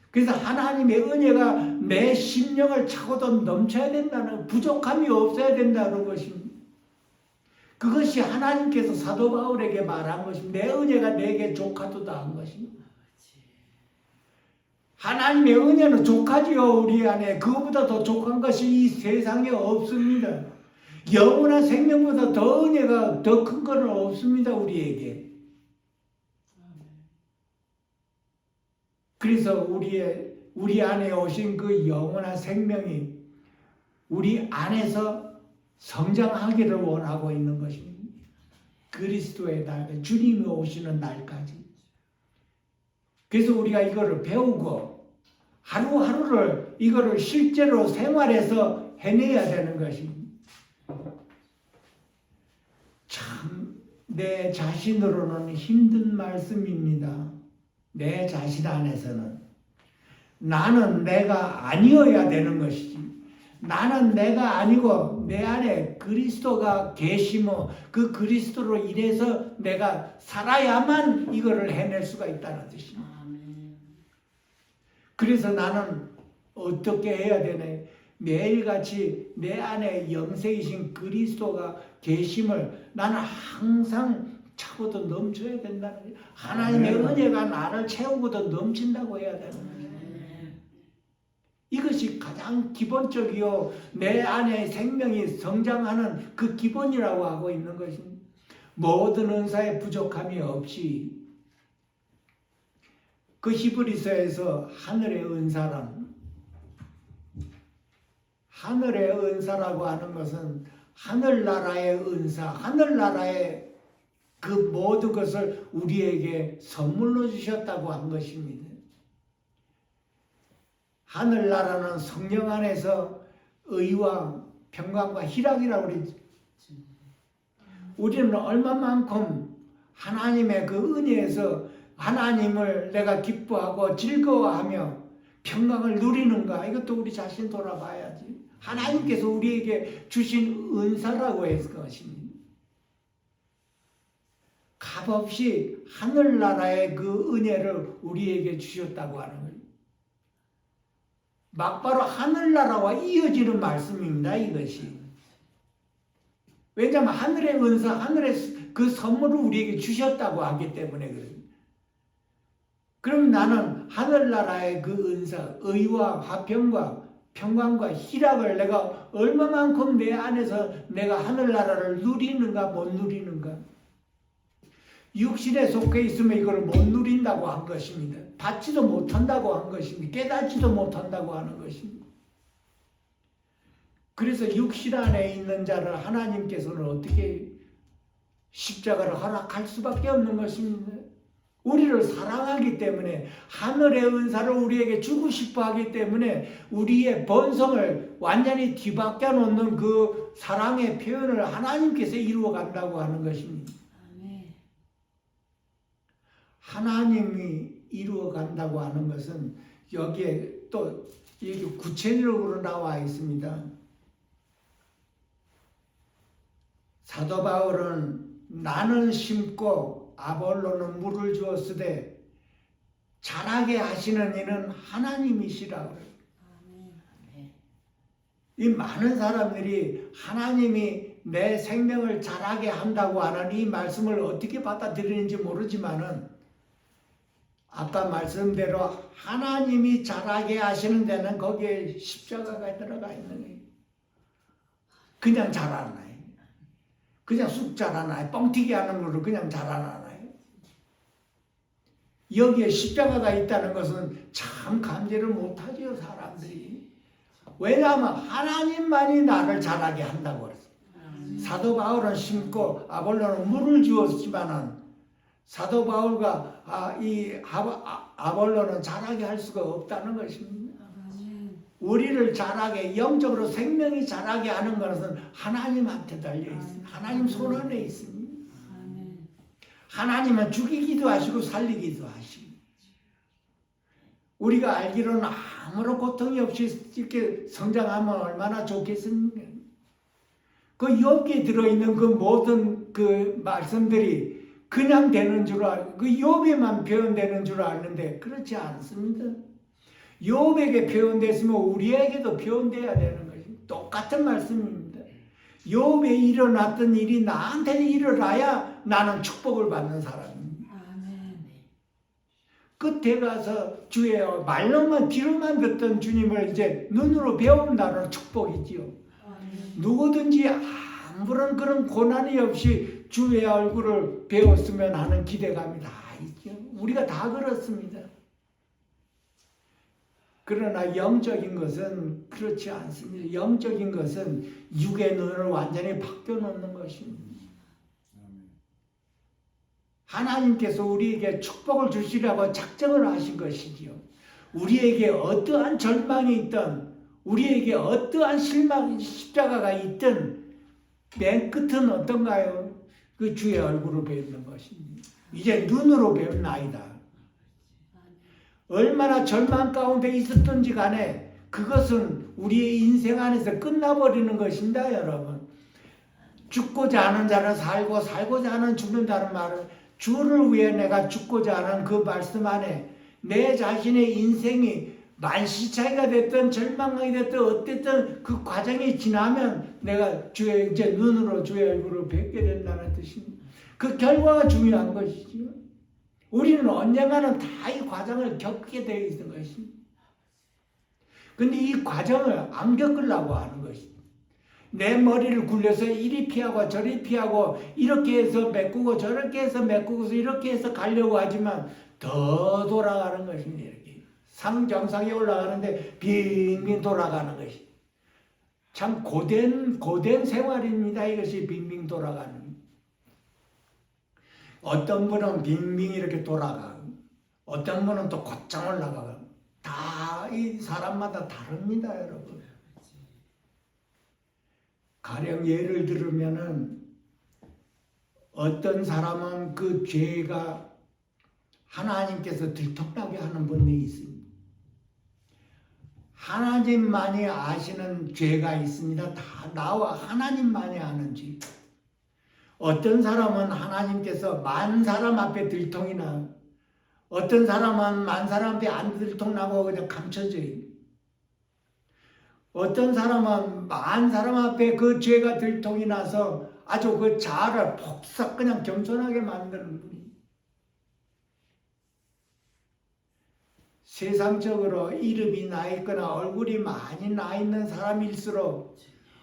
그래서 하나님의 은혜가 내 심령을 차고도 넘쳐야 된다는, 부족함이 없어야 된다는 것입니다. 그것이 하나님께서 사도 바울에게 말한 것입니다. 내 은혜가 내게 족하도다 한 것입니다. 하나님의 은혜는 족하지요. 우리 안에 그거보다 더 족한 것이 이 세상에 없습니다. 영원한 생명보다 더 은혜가 더 큰 것은 없습니다. 우리에게. 그래서 우리 안에 오신 그 영원한 생명이 우리 안에서 성장하기를 원하고 있는 것입니다. 그리스도의 날, 주님이 오시는 날까지. 그래서 우리가 이거를 배우고 하루하루를 이거를 실제로 생활해서 해내야 되는 것입니다. 참 내 자신으로는 힘든 말씀입니다. 내 자신 안에서는 나는 내가 아니어야 되는 것이지, 나는 내가 아니고 내 안에 그리스도가 계시며 그 그리스도로 인해서 내가 살아야만 이거를 해낼 수가 있다는 뜻입니다. 그래서 나는 어떻게 해야 되네? 매일같이 내 안에 영생이신 그리스도가 계심을 나는 항상 차고도 넘쳐야 된다는 거예요. 하나님의 은혜가 나를 채우고도 넘친다고 해야 되는 거예요. 이것이 가장 기본적이요, 내 안에 생명이 성장하는 그 기본이라고 하고 있는 것입니다. 모든 은사에 부족함이 없이, 그 히브리서에서 하늘의 은사라고 하는 것은 하늘나라의 은사, 하늘나라의 그 모든 것을 우리에게 선물로 주셨다고 한 것입니다. 하늘나라는 성령 안에서 의와 평강과 희락이라고 그러지. 우리는 얼마만큼 하나님의 그 은혜에서 하나님을 내가 기뻐하고 즐거워하며 평강을 누리는가, 이것도 우리 자신 돌아봐야지. 하나님께서 우리에게 주신 은사라고 했을 것입니다. 값없이 하늘나라의 그 은혜를 우리에게 주셨다고 하는 거예요. 막바로 하늘나라와 이어지는 말씀입니다. 이것이. 왜냐하면 하늘의 은사, 하늘의 그 선물을 우리에게 주셨다고 하기 때문에 그래요. 그럼 나는 하늘나라의 그 은사, 의와 화평과 평강과 희락을 내가 얼마만큼 내 안에서 내가 하늘나라를 누리는가 못 누리는가. 육신에 속해 있으면 이걸 못 누린다고 한 것입니다. 받지도 못한다고 한 것입니다. 깨닫지도 못한다고 하는 것입니다. 그래서 육신 안에 있는 자를 하나님께서는 어떻게 십자가를 허락할 수밖에 없는 것입니다. 우리를 사랑하기 때문에, 하늘의 은사를 우리에게 주고 싶어 하기 때문에 우리의 본성을 완전히 뒤바뀌어 놓는 그 사랑의 표현을 하나님께서 이루어 간다고 하는 것입니다. 하나님이 이루어 간다고 하는 것은 여기에 또 여기 구체적으로 나와 있습니다. 사도 바울은 나는 심고 아볼로는 물을 주었으되 자라게 하시는 이는 하나님이시라고. 이 많은 사람들이 하나님이 내 생명을 자라게 한다고 하는 이 말씀을 어떻게 받아들이는지 모르지만은, 아까 말씀대로 하나님이 자라게 하시는 데는 거기에 십자가가 들어가 있는 거예요. 그냥 자라나요. 그냥 쑥 자라나요. 뻥튀기 하는 걸로 그냥 자라나요. 여기에 십자가가 있다는 것은 참 감지를 못하지요, 사람들이. 왜냐하면 하나님만이 나를 자라게 한다고 그랬어요. 사도 바울은 심고 아볼로는 물을 주었지만은 사도 바울과 아볼로는 자라게 할 수가 없다는 것입니다. 우리를 자라게, 영적으로 생명이 자라게 하는 것은 하나님한테 달려 있습니다. 하나님 손 안에 있습니다. 하나님은 죽이기도 하시고 살리기도 하시고, 우리가 알기로는 아무런 고통이 없이 이렇게 성장하면 얼마나 좋겠습니까? 그 욥기에 들어있는 그 모든 그 말씀들이 그냥 되는 줄 알고 그 욥에만 표현되는 줄 아는데 그렇지 않습니다. 욥에게 표현됐으면 우리에게도 표현돼야 되는 것입니다. 똑같은 말씀입니다. 욥에 일어났던 일이 나한테 일어나야 나는 축복을 받는 사람입니다. 끝에 가서 주의 말로만 귀로만 듣던 주님을 이제 눈으로 배운다는 축복이지요. 누구든지 아무런 그런 고난이 없이 주의 얼굴을 배웠으면 하는 기대감이 다 있죠. 우리가 다 그렇습니다. 그러나 영적인 것은 그렇지 않습니다. 영적인 것은 육의 눈을 완전히 바꿔놓는 것입니다. 하나님께서 우리에게 축복을 주시려고 작정을 하신 것이지요. 우리에게 어떠한 절망이 있든, 우리에게 어떠한 십자가가 있든 맨 끝은 어떤가요? 그 주의 얼굴을 배우는 것입니다. 이제 눈으로 배운나이다. 얼마나 절망 가운데 있었던지 간에 그것은 우리의 인생 안에서 끝나버리는 것입니다, 여러분. 죽고자 하는 자는 살고 살고자 하는 죽는다는 말은 주를 위해 내가 죽고자 하는 그 말씀 안에 내 자신의 인생이 만시차이가 됐든 절망이 됐든 어쨌든 그 과정이 지나면 내가 주의 이제 눈으로 주의 얼굴을 뵙게 된다는 뜻입니다. 그 결과가 중요한 것이죠. 우리는 언젠가는 다 이 과정을 겪게 되어 있는 것입니다. 근데 이 과정을 안 겪으려고 하는 것입니다. 내 머리를 굴려서 이리 피하고 저리 피하고 이렇게 해서 메꾸고 저렇게 해서 메꾸고서 이렇게 해서 가려고 하지만 더 돌아가는 것입니다. 이렇게 상정상에 올라가는데 빙빙 돌아가는 것이 참 고된 생활입니다. 이것이 빙빙 돌아가는. 어떤 분은 빙빙 이렇게 돌아가고 어떤 분은 또 곧장 올라가고 다 이 사람마다 다릅니다, 여러분. 가령 예를 들면은 어떤 사람은 그 죄가 하나님께서 들통나게 하는 분이 있습니다. 하나님만이 아시는 죄가 있습니다. 다 나와 하나님만이 아는 죄. 어떤 사람은 하나님께서 만 사람 앞에 들통이 나, 어떤 사람은 만 사람 앞에 안 들통나고 그냥 감춰져요. 어떤 사람은 만 사람 앞에 그 죄가 들통이 나서 아주 그 자아를 폭삭 그냥 겸손하게 만드는 분이. 세상적으로 이름이 나 있거나 얼굴이 많이 나 있는 사람일수록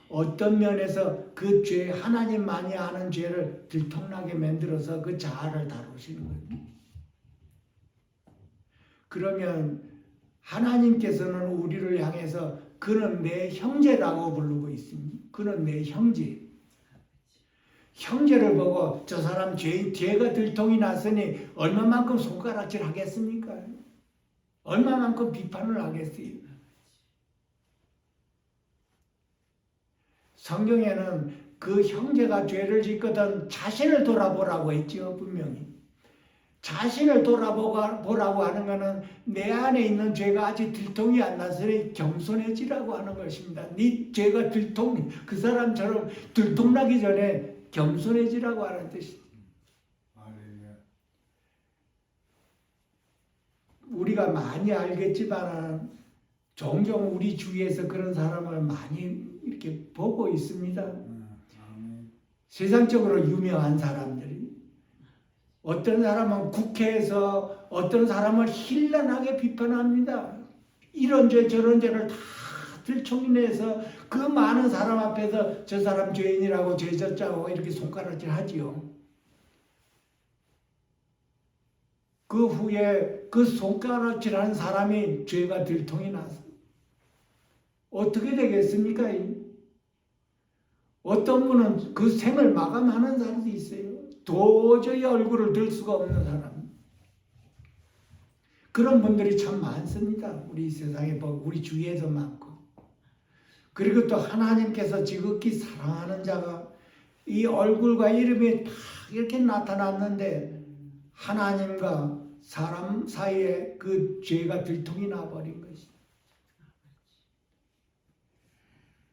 어떤 면에서 그 죄, 하나님만이 아는 죄를 들통나게 만들어서 그 자아를 다루시는 겁니다. 그러면 하나님께서는 우리를 향해서 그는 내 형제라고 부르고 있습니다. 그는 내 형제. 형제를 보고 저 사람 죄가 들통이 났으니 얼마만큼 손가락질 하겠습니까? 얼마만큼 비판을 하겠어요? 성경에는 그 형제가 죄를 짓거든 자신을 돌아보라고 했죠, 분명히. 자신을 돌아보라고 하는 것은 내 안에 있는 죄가 아직 들통이 안 났으니 겸손해지라고 하는 것입니다. 네 죄가 그 사람처럼 들통나기 전에 겸손해지라고 하는 뜻입니다. 우리가 많이 알겠지만 종종 우리 주위에서 그런 사람을 많이 이렇게 보고 있습니다. 세상적으로 유명한 사람들이. 어떤 사람은 국회에서 어떤 사람을 힐난하게 비판합니다. 이런 죄 저런 죄를 다 들총내서 그 많은 사람 앞에서 저 사람 죄인이라고 죄졌자고 이렇게 손가락질 하지요. 그 그 후에 그 손가락질하는 사람이 죄가 들통이 나서 어떻게 되겠습니까? 어떤 분은 그 생을 마감하는 사람도 있어요. 도저히 얼굴을 들 수가 없는 사람. 그런 분들이 참 많습니다. 우리 세상에, 우리 주위에도 많고. 그리고 또 하나님께서 지극히 사랑하는 자가 이 얼굴과 이름이 다 이렇게 나타났는데 하나님과 사람 사이에 그 죄가 들통이 나버린 것이.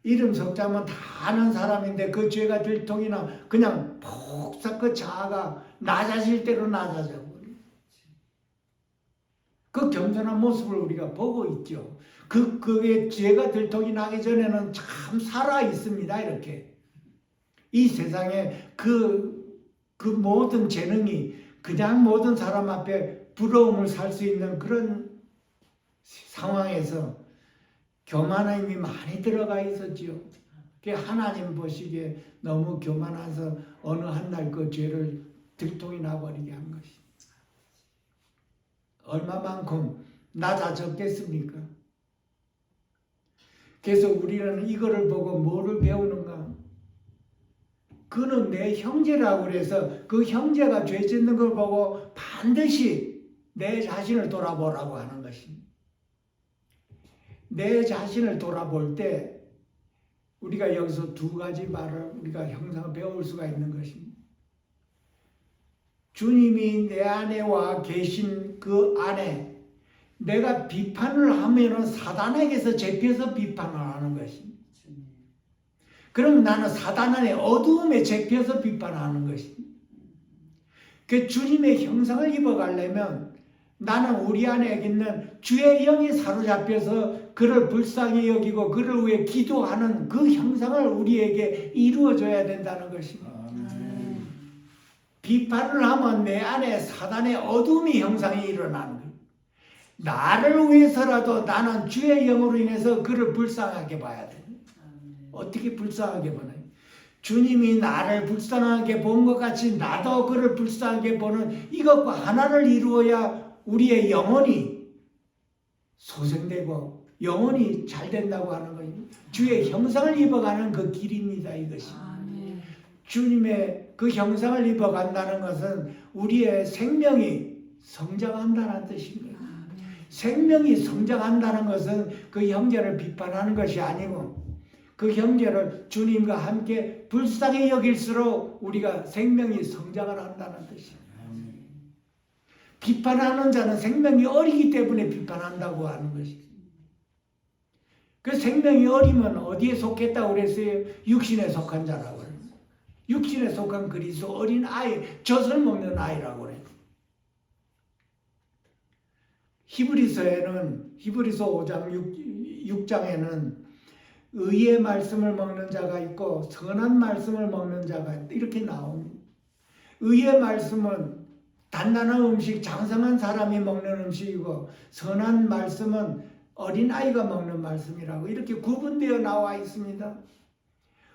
이름 석자면 다 아는 사람인데 그 죄가 들통이 나 그냥 폭삭 그 자아가 낮아질 대로 낮아져 버려. 그 겸손한 모습을 우리가 보고 있죠. 그게 죄가 들통이 나기 전에는 참 살아 있습니다. 이렇게 이 세상에 그 모든 재능이 그냥 모든 사람 앞에 부러움을 살 수 있는 그런 상황에서 교만함이 많이 들어가 있었지요. 하나님 보시기에 너무 교만해서 어느 한날 그 죄를 들통이 나버리게 한 것이. 얼마만큼 낮아졌겠습니까? 그래서 우리는 이거를 보고 뭐를 배우는가? 그는 내 형제라고 그래서 그 형제가 죄 짓는 걸 보고 반드시 내 자신을 돌아보라고 하는 것입니다. 내 자신을 돌아볼 때 우리가 여기서 두 가지 말을 우리가 항상 배울 수가 있는 것입니다. 주님이 내 안에 와 계신 그 안에 내가 비판을 하면은 사단에게서 잡혀서 비판을 하는 것입니다. 그럼 나는 사단 안에 어두움에 잡혀서 비판하는 것입니다. 그 주님의 형상을 입어가려면 나는 우리 안에 있는 주의 영이 사로잡혀서 그를 불쌍히 여기고 그를 위해 기도하는 그 형상을 우리에게 이루어줘야 된다는 것입니다. 비판을 하면 내 안에 사단의 어둠이 형상이 일어나는 거예요. 나를 위해서라도 나는 주의 영으로 인해서 그를 불쌍하게 봐야 돼요. 어떻게 불쌍하게 보나요? 주님이 나를 불쌍하게 본 것 같이 나도 그를 불쌍하게 보는 이것과 하나를 이루어야 우리의 영혼이 소생되고 영혼이 잘 된다고 하는 것입니다. 주의 형상을 입어가는 그 길입니다. 이것이. 주님의 그 형상을 입어간다는 것은 우리의 생명이 성장한다는 뜻입니다. 생명이 성장한다는 것은 그 형제를 비판하는 것이 아니고 그 형제를 주님과 함께 불쌍히 여길수록 우리가 생명이 성장을 한다는 뜻입니다. 비판하는 자는 생명이 어리기 때문에 비판한다고 하는 것입니다. 그 생명이 어리면 어디에 속했다고 그랬어요? 육신에 속한 자라고 그래요. 육신에 속한 그리스도 어린 아이, 젖을 먹는 아이라고 그래요. 히브리서 5장 6장에는 의의 말씀을 먹는 자가 있고 선한 말씀을 먹는 자가 이렇게 나옵니다. 의의 말씀은 단단한 음식, 장성한 사람이 먹는 음식이고 선한 말씀은 어린아이가 먹는 말씀이라고 이렇게 구분되어 나와 있습니다.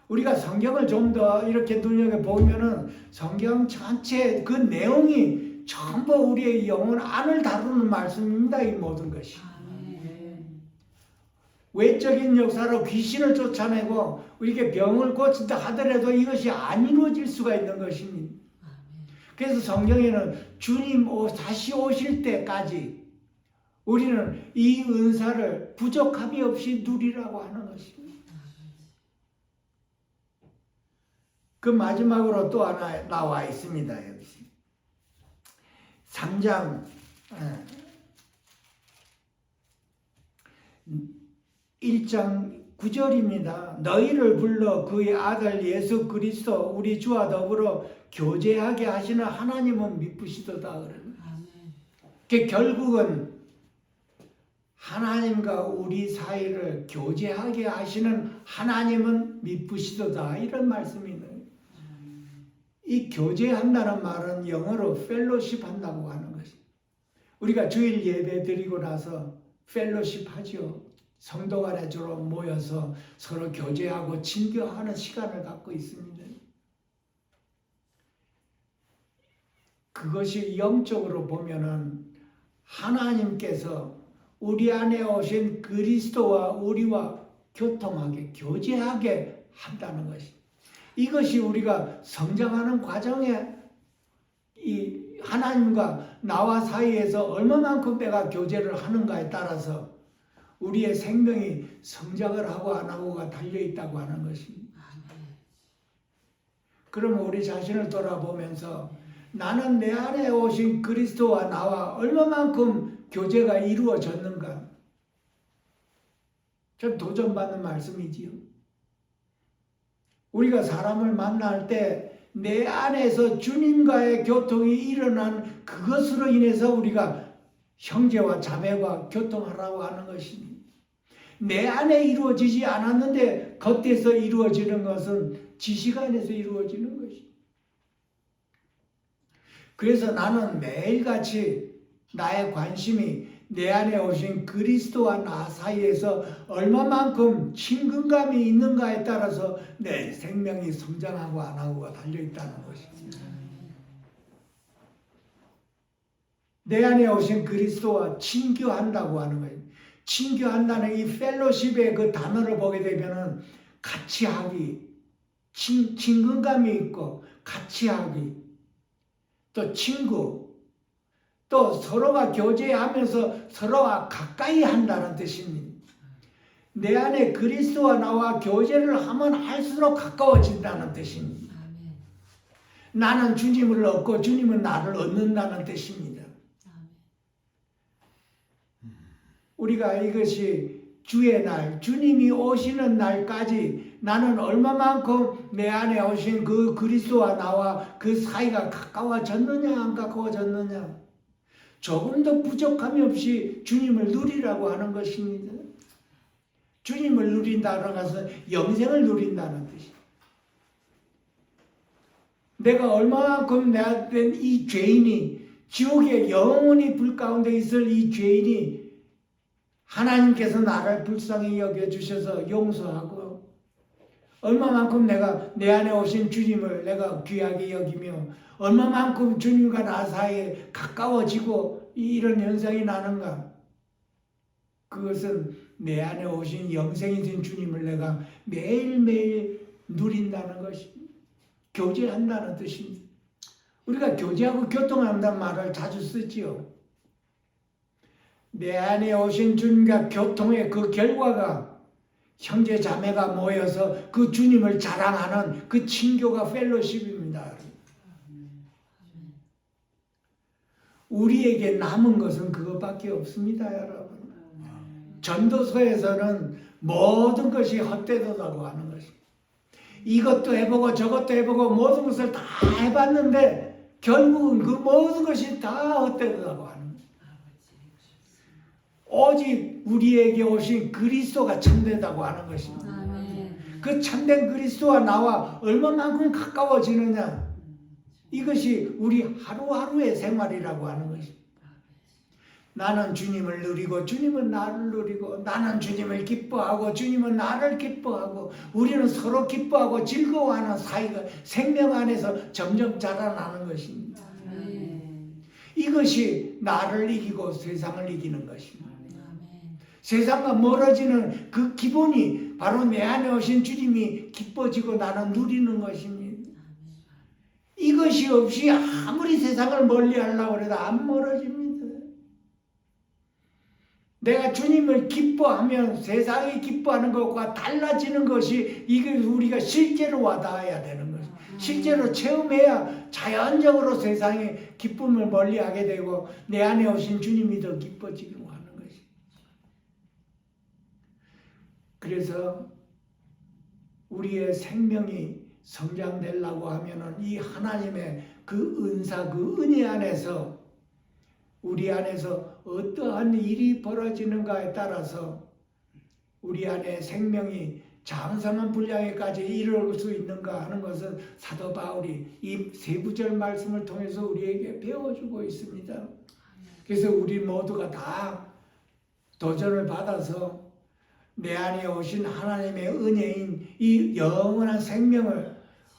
우리가 성경을 좀 더 이렇게 눈여겨보면은 성경 전체 그 내용이 전부 우리의 영혼 안을 다루는 말씀입니다. 이 모든 것이. 외적인 역사로 귀신을 쫓아내고 이렇게 병을 고친다 하더라도 이것이 안 이루어질 수가 있는 것입니다. 그래서 성경에는 주님 다시 오실 때까지 우리는 이 은사를 부족함이 없이 누리라고 하는 것입니다. 그 마지막으로 또 하나 나와 있습니다. 여기 3장 1장 9절입니다. 너희를 불러 그의 아들 예수 그리스도 우리 주와 더불어 교제하게 하시는 하나님은 미쁘시도다. 그러는 결국은 하나님과 우리 사이를 교제하게 하시는 하나님은 미쁘시도다. 이런 말씀이네요. 이 교제한다는 말은 영어로 펠로십 한다고 하는 것입니다. 우리가 주일 예배 드리고 나서 펠로십 하죠. 성도 간에 주로 모여서 서로 교제하고 친교하는 시간을 갖고 있습니다. 그것이 영적으로 보면은 하나님께서 우리 안에 오신 그리스도와 우리와 교통하게, 교제하게 한다는 것이, 이것이 우리가 성장하는 과정에 이 하나님과 나와 사이에서 얼마만큼 내가 교제를 하는가에 따라서 우리의 생명이 성장을 하고 안 하고가 달려있다고 하는 것입니다. 그러면 우리 자신을 돌아보면서 나는 내 안에 오신 그리스도와 나와 얼마만큼 교제가 이루어졌는가? 좀 도전받는 말씀이지요. 우리가 사람을 만날 때 내 안에서 주님과의 교통이 일어난 그것으로 인해서 우리가 형제와 자매와 교통하라고 하는 것입니다. 내 안에 이루어지지 않았는데 겉에서 이루어지는 것은 지식 안에서 이루어지는 것입니다. 그래서 나는 매일같이 나의 관심이 내 안에 오신 그리스도와 나 사이에서 얼마만큼 친근감이 있는가에 따라서 내 생명이 성장하고 안 하고가 달려있다는 것입니다. 내 안에 오신 그리스도와 친교한다고 하는 거예요. 친교한다는 이 펠로십의 그 단어를 보게 되면은 같이 하기, 친근감이 있고 같이 하기, 또 친구, 또 서로가 교제하면서 서로와 가까이 한다는 뜻입니다. 내 안에 그리스도와 나와 교제를 하면 할수록 가까워진다는 뜻입니다. 나는 주님을 얻고 주님은 나를 얻는다는 뜻입니다. 우리가 이것이 주의 날, 주님이 오시는 날까지 나는 얼마만큼 내 안에 오신 그 그리스도와 나와 그 사이가 가까워졌느냐 안 가까워졌느냐, 조금도 부족함이 없이 주님을 누리라고 하는 것입니다. 주님을 누린다는 것은 영생을 누린다는 뜻입니다. 내가 얼마만큼 내가 된 이 죄인이, 지옥에 영원히 불 가운데 있을 이 죄인이 하나님께서 나를 불쌍히 여겨주셔서 용서하고, 얼마만큼 내가 내 안에 오신 주님을 내가 귀하게 여기며 얼마만큼 주님과 나 사이에 가까워지고 이런 현상이 나는가? 그것은 내 안에 오신 영생이신 주님을 내가 매일매일 누린다는 것입니다. 교제한다는 뜻입니다. 우리가 교제하고 교통한다는 말을 자주 쓰지요. 내 안에 오신 주님과 교통의 그 결과가 형제 자매가 모여서 그 주님을 자랑하는 그 친교가 펠로십입니다. 우리에게 남은 것은 그것밖에 없습니다, 여러분. 전도서에서는 모든 것이 헛되다고 하는 것입니다. 이것도 해보고 저것도 해보고 모든 것을 다 해봤는데 결국은 그 모든 것이 다 헛되다고 하는 것입니다. 오직 우리에게 오신 그리스도가 참되다고 하는 것입니다. 그 참된 그리스도와 나와 얼마만큼 가까워지느냐, 이것이 우리 하루하루의 생활이라고 하는 것입니다. 나는 주님을 누리고 주님은 나를 누리고, 나는 주님을 기뻐하고 주님은 나를 기뻐하고, 우리는 서로 기뻐하고 즐거워하는 사이가 생명 안에서 점점 자라나는 것입니다. 이것이 나를 이기고 세상을 이기는 것입니다. 세상과 멀어지는 그 기본이 바로 내 안에 오신 주님이 기뻐지고 나는 누리는 것입니다. 이것이 없이 아무리 세상을 멀리 하려고 해도 안 멀어집니다. 내가 주님을 기뻐하면 세상이 기뻐하는 것과 달라지는 것이, 이게 우리가 실제로 와닿아야 되는 것입니다. 실제로 체험해야 자연적으로 세상의 기쁨을 멀리하게 되고 내 안에 오신 주님이 더 기뻐지고 하는 것입니다. 그래서 우리의 생명이 성장되려고 하면은 이 하나님의 그 은사, 그 은혜 안에서 우리 안에서 어떠한 일이 벌어지는가에 따라서 우리 안에 생명이 장성한 분량에까지 이룰 수 있는가 하는 것은 사도 바울이 이 세 구절 말씀을 통해서 우리에게 배워주고 있습니다. 그래서 우리 모두가 다 도전을 받아서 내 안에 오신 하나님의 은혜인 이 영원한 생명을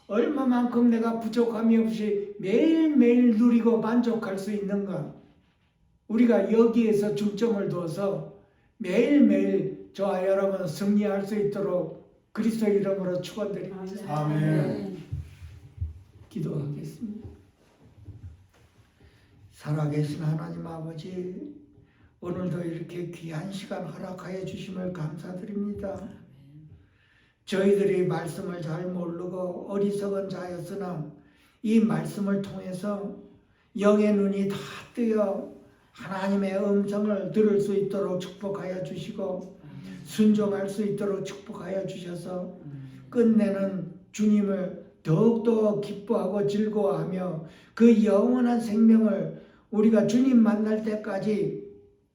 얼마만큼 내가 부족함이 없이 매일매일 누리고 만족할 수 있는가? 우리가 여기에서 중점을 둬서 매일매일 저와 여러분 승리할 수 있도록 그리스도 이름으로 축원드립니다. 아멘. 기도하겠습니다. 살아계신 하나님 아버지, 오늘도 이렇게 귀한 시간 허락하여 주심을 감사드립니다. 저희들이 말씀을 잘 모르고 어리석은 자였으나 이 말씀을 통해서 영의 눈이 다 뜨여 하나님의 음성을 들을 수 있도록 축복하여 주시고 순종할 수 있도록 축복하여 주셔서 끝내는 주님을 더욱더 기뻐하고 즐거워하며 그 영원한 생명을 우리가 주님 만날 때까지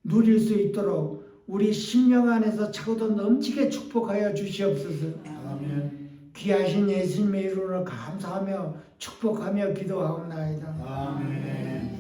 누릴 수 있도록 우리 심령 안에서 차고도 넘치게 축복하여 주시옵소서. 아멘. 귀하신 예수님의 이름으로 감사하며 축복하며 기도하옵나이다. 아멘.